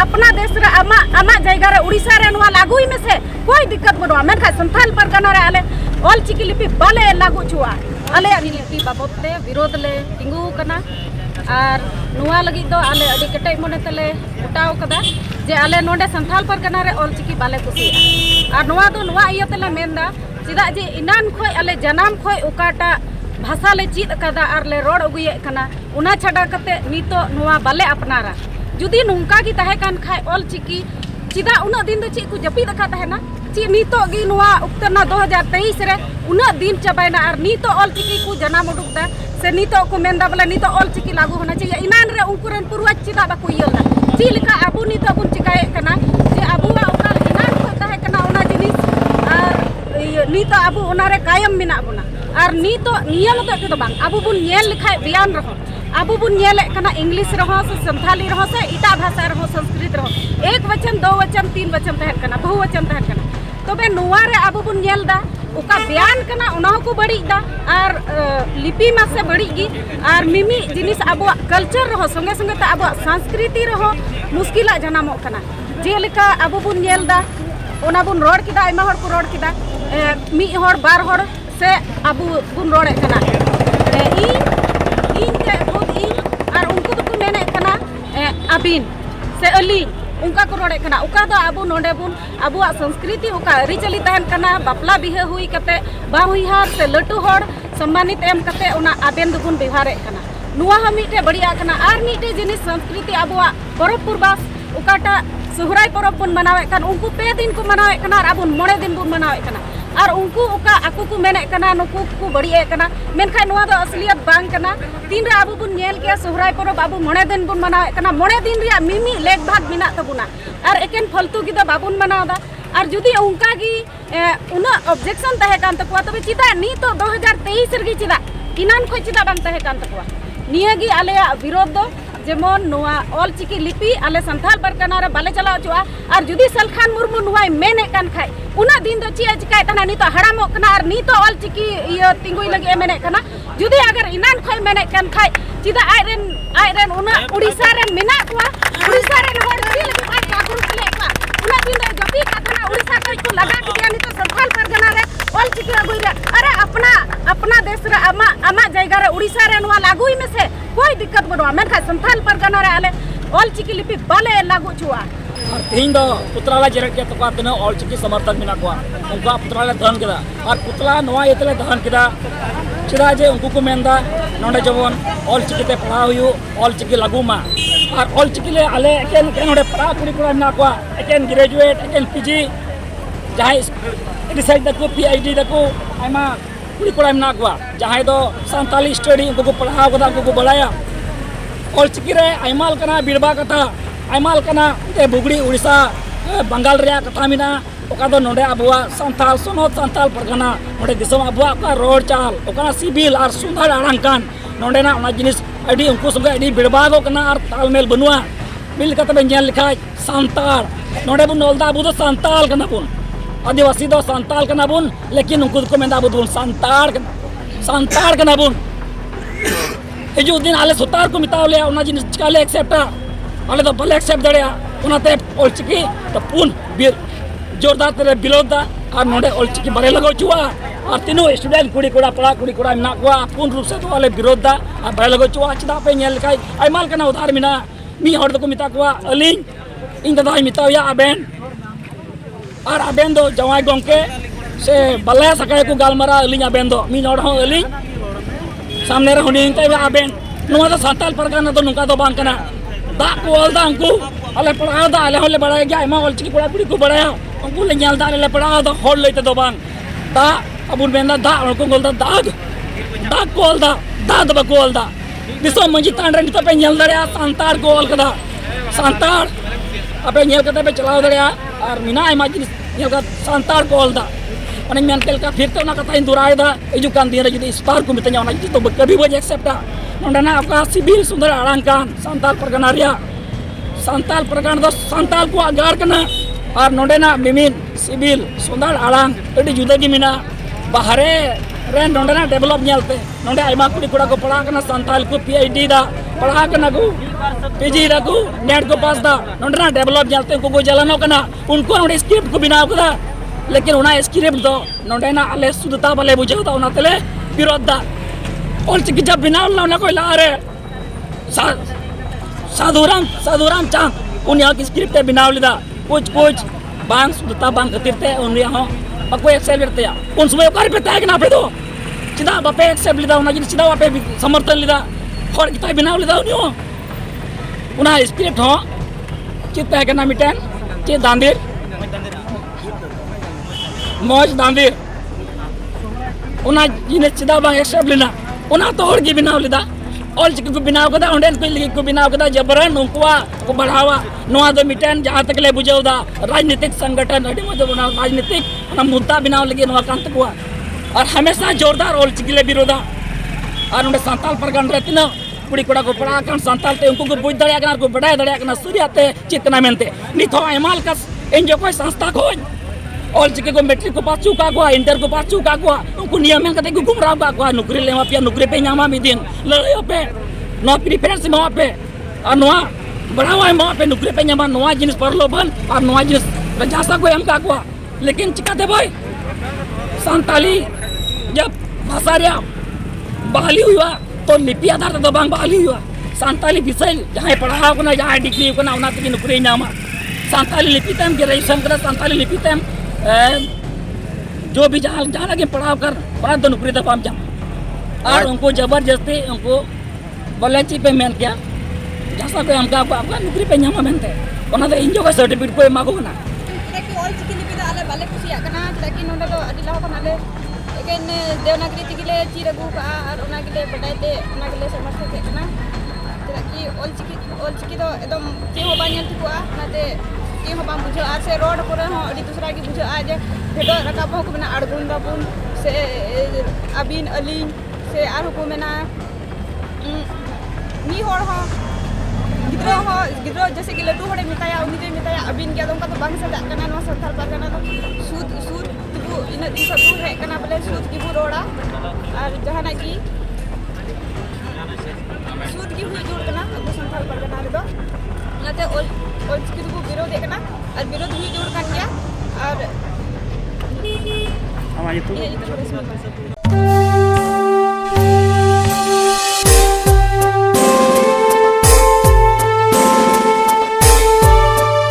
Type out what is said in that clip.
अपना देश रे आमा जायगा रे उड़ीसा रे नवा लागू में से कोई दिक्कत बनुआ मेनखा संथाल परगना रे आले ऑल चिकी लिपि बाले लागू छुआ आले लिपि बाबते विरोध ले तिंगु कना और नुआ लगी दो आले अडी केटे मने तले उठाव कदा जे आले नोडे संथाल परगना रे ऑल चिकी बाले कुसी और नुआ दो नुआ इयो तले मेनदा चिदा जे इनान खोय आले जनाम खोय उकाटा भाषा ले चीद कदा और ले रोड अगुये कना उना छाड़ा कते नितो नुआ बाले अपनारा जुदी नुंका की तहे कान खाय ऑल चिकी चिदा उना दिन दो ची को जपीद का तहे ना ची नितो गी नुआ उक्तना 2023 रे उना दिन चबायना और नितो ऑल चिकी को जनाम उडुकदा से नितो को मेंदा बोले नितो ऑल चिकी लागू होना चाहिए इनान रे उनकुरन पूर्वज चिदा बाको इयलदा ची लिका अबु नितो बुन चिकाए कना जे अबुवा ओका इनान को तहे कना उना जिनिस और नितो अबु उना रे कायम मिना बुना और नितो नियम तो बांग अबु बुन नेल लिखाय बयान रहो अबु बुन नेल कना इंग्लिश रहो से संथाली रहो से इटा भाषा रहो संस्कृत रहो एक वचन दो वचन तीन वचन तहन कना बहुवचन तहन कना तबे नुआ रे अबु बुन नेल दा उका बयान कना उना को बड़ी दा और लिपि मा से बड़ी गी और मिमी जिनिस अबु कल्चर रहो संगे संगे ता अबु संस्कृति रहो मुश्किला जनामो कना जेलेका अबु बुन नेल दा ओना बुन रोड किदा आइमा हर को रोड किदा मी हर बार हर से अबु बुन रोड कना इन के खुद इन और उनको तो मेने कना अबिन से अली उनका को रोड कना उका दो अबु नोडे बुन अबुआ संस्कृति उका रिचली तहन कना बापला बिहे हुई कते बा हुई हार से लटू हर सम्मानित एम कते उना आबेन दुबुन व्यवहार कना नुआ हम मिटे बढ़िया कना और मिटे जिनिस संस्कृति अबुआ परब पुरबास उकाटा सोहराय परब बुन मनावे कन उनको पे दिन को मनावे कना और अबुन मोड़े दिन बुन मनावे कना और उनको उका आकु को मेने कना नुकु को बढ़िया कना मेनखा नुआ दो असलियत बांग कना तीन रे अबु बुन नेल के सोहराय परब अबु मोड़े दिन बुन मनावे कना मोड़े दिन रे मिमी लेग भाग मिना तबुना और एकेन फालतू की दो बाबुन मनावदा और जुदी उनका की उना ऑब्जेक्शन तहे कान तकुआ तबे चिदा नी तो 2023 रगी चिदा इनान खो चिदा बांग तहे कान तकुआ निया गी आलेया विरोध दो जेमन नुआ ऑल चिकी लिपि आले संथाल परगना रे बाले चलाव चुआ और जुदी सलखान मुर्मू नुआय मेने कान खाय उना दिन दो चिया चिकाय तना नी तो हड़ामो कना और नी तो ऑल चिकी इयो तिंगुई लगे मेने कना जुदी अगर इनान खोय मेने कान खाय चिदा आइरेन उना उड़ीसा रेन मेना कुआ उड़ीसा रेन हर ची लगे आज जागरूक ले का उना दिन दो जपी कतना उड़ीसा कोई को लगा के नी तो संथाल परगना रे ऑल चिकी अगुई रे अरे अपना देश रे आमा जायगा रे उड़ीसा रेन वा लागुई में से कोई दिक्कत बनुआ मेनखा संथाल परगना रे आले ऑल चिकी लिपि बाले लागू छुआ और तीन दो पुतला जेरक के तका तने ऑल चिकी समर्थक मिना को उनका पुतला धन केदा और पुतला नवा इतले धन केदा चिदा जे उनको को मेंदा नोडे जवन ऑल चिकी ते पढ़ा हुयु ऑल चिकी लागू मा और ऑल चिकी ले आले एकेन नोडे पढ़ा कुड़ी कुड़ा मिना को एकेन ग्रेजुएट एकेन पीजी जहां रिसर्च दको पीएचडी दको आइमा कुड़ी कुड़ा मिना को जहां दो संताली स्टडी उनको पढ़ाव कदा उनको बड़ाया ऑल चिकी रे आइमाल कना बिरबा कथा आइमाल कना ते बुगड़ी उड़ीसा बंगाल रे कथा मिना ओका दो नोडे अबुआ संथाल सोनोत संथाल परगना नोडे दिसम अबुआ का रोड चाल ओका सिबिल और सुंदर आड़ांकान नोडे ना ओना जिनिस अडी उनको संगे अडी बिरबागो कना और तालमेल बनुआ मिल कते बेंजल लिखाय संताल नोडे बुन नोलदा अबु दो संताल कना बुन आदिवासी दो संताल कना बुन लेकिन उनको को मेंदा अबु बुन संताल कना बुन हिजु दिन आले सुतार को मिताव ले ओना जिनिस काले एक्सेप्टा आले तो भले एक्सेप्ट दड़िया उनाते ऑल चिकी तो पुन बिर जोरदार तेरे विरोधा और नोडे ऑल चिकी बारे लगो चुआ और तीनों स्टूडेंट कुड़ी कुड़ा पढ़ा कुड़ी कुड़ा मिना को पूर्ण रूप से तो वाले विरोधा और बारे लगो चुआ चिदा पे नेल खाय आइमाल कना उधार मिना मी हर तो को मिता को अलिंग इन दादा मिताव या अबेन और अबेन दो जवाई गोंके से बल्ले सकाय को गालमारा अलिंग अबेन दो मी नोड हो अलिंग सामने रे हुनी ते अबेन नुआ तो संताल परगना तो नुका तो बांग कना दा को अलदा अंकु अले पढ़ा दा अले होले बड़ाया गया आइमा ऑल चिकी कोड़ा कुड़ी को बड़ाया उनको ले नेल दा ले पढ़ा दा होल लेते दो बांग दा अबुन मेंदा दा उनको गोलदा दाग कोल दा दबा कोल दा दिसो मंजी तांड्रे नितो पे नेल दड़या संतार कोल कदा संतार अबे नेल कते पे चलाव दड़या और मिना आइमा जिनिस नेल का संतार कोल दा ओने मेन केल का फिर तो ना कथा इन दुराय दा एजु कान दिन रे जुदी स्पार को मितnya ओना तो कभी बज एक्सेप्टा नोंडना आपका सिबिल सुंदर आड़ांकान संताल परगना रिया संताल परगना दो संताल को अगार कना और नोंडेना मिमिन सिबिल सुंदर आड़ांग अडी जुदा गी मिना बाहरे रेन नोंडेना डेवलप नेलते नोंडे आयमा कुड़ी कोड़ा को पढ़ा करना संताल को पीएचडी दा पढ़ा करना को पीजी दा को नेट को पास दा नोंडेना डेवलप नेलते उनको को जलानो करना उनको नोंडे स्क्रिप्ट को बिना कदा लेकिन उना स्क्रिप्ट दो नोंडेना आले सुदता वाले बुझाव दा उना तले विरोध दा और चिकी जब बिना उना कोई ला रे साधुराम चांद उन्हें की स्क्रिप्ट बिना लिदा कुछ बांग सुदता बांग खतिरते उन्हें हो बाको एक्सेप्ट करते हैं उन समय कार पे तय ना पे दो चिदा बापे एक्सेप्ट लिदा उना चिदा बापे समर्थन लिदा और किता बिना लिदा उन्हें उना स्क्रिप्ट हो चित तय करना मिटन चित दांदिर मौज दांदिर उना जिने चिदा बांग एक्सेप्ट लेना उना तो और की बिना लिदा और चिक को बिना कदा ओंडेन को लिखि को बिना कदा जबरन उनकुआ को बढ़ावा नोआ दो मिटन जहां तक ले बुझावदा राजनीतिक संगठन अडी मदो बना राजनीतिक ना मुद्दा बिना लगे नोआ कांत को और हमेशा जोरदार और चिकले विरोधा और उन्हें संताल परगन रहती ना कुड़ी कोड़ा को पढ़ा कर संताल ते उनको को बुझ दड़िया करना को बढ़ाए दड़िया करना सूर्याते चितना मेनते निथो एमाल का एनजीओ कोई संस्था को और चिके को मैट्रिक को पास चुका को इंटर को पास चुका को उनको नियम कते को गुमराह का नौकरी ले मापिया नौकरी पे ᱧᱟᱢᱟ मिदिन लड़ाई पे नो प्रेफरेंस मावा पे और नोआ बढ़ावा मावा पे नौकरी पे ᱧᱟᱢᱟ नोआ जिनिस परलोभन और नोआ जिनिस रजासा को एम का को लेकिन चिकाते भाई संताली जब भाषा रे बहाली हुआ तो लिपि आधार तो बांग बहाली हुआ संताली विषय जहां पढ़ाव को ना जहां डिग्री को ना उना तक नौकरी ᱧᱟᱢᱟ संताली लिपि तम के रही संकर संताली लिपि तम जो भी जहाँ लगे पढ़ाव कर पढ़ा तो नौकरी तो पाम जाम और उनको जबरदस्ती उनको वॉलेंटी पे मेन किया जैसा पे हमका आपका नौकरी पे ᱧᱟᱢᱟ मेनते ओना तो इंजो का सर्टिफिकेट को एमा को ना लेकिन ऑल चिकी लिपि दा आले बाले कुसिया कना लेकिन ओना तो अडी लाहो कनाले लेकिन देवनागरी तिगिले चिरगु का और ओना गिले बडाइते ओना गिले समर्थ थे कना कि ऑल चिकी तो एकदम के हो बानियल तिकुआ नाते के हो बाम बुझो आ से रोड पर हो अडी दूसरा की बुझो आज भेडो रकाब को बना अड़गुन दाबुन से अबिन अलिन से आर को मेना मी होड़ हो गिद्रो जैसे कि लड्डू होड़े मिताया उनी दे मिताया अबिन के दम का तो बांग से कना नो संथाल परगना तो सूद तिबु इन दिन सब है कना बोले सूद की बु रोड़ा और जहाना की सूद की हुई जोड़ कना अब संथाल परगना रे दो नाते ओल चिकी को विरोध देखना और विरोध हुई जोड़ कर गया और हमारी तो ये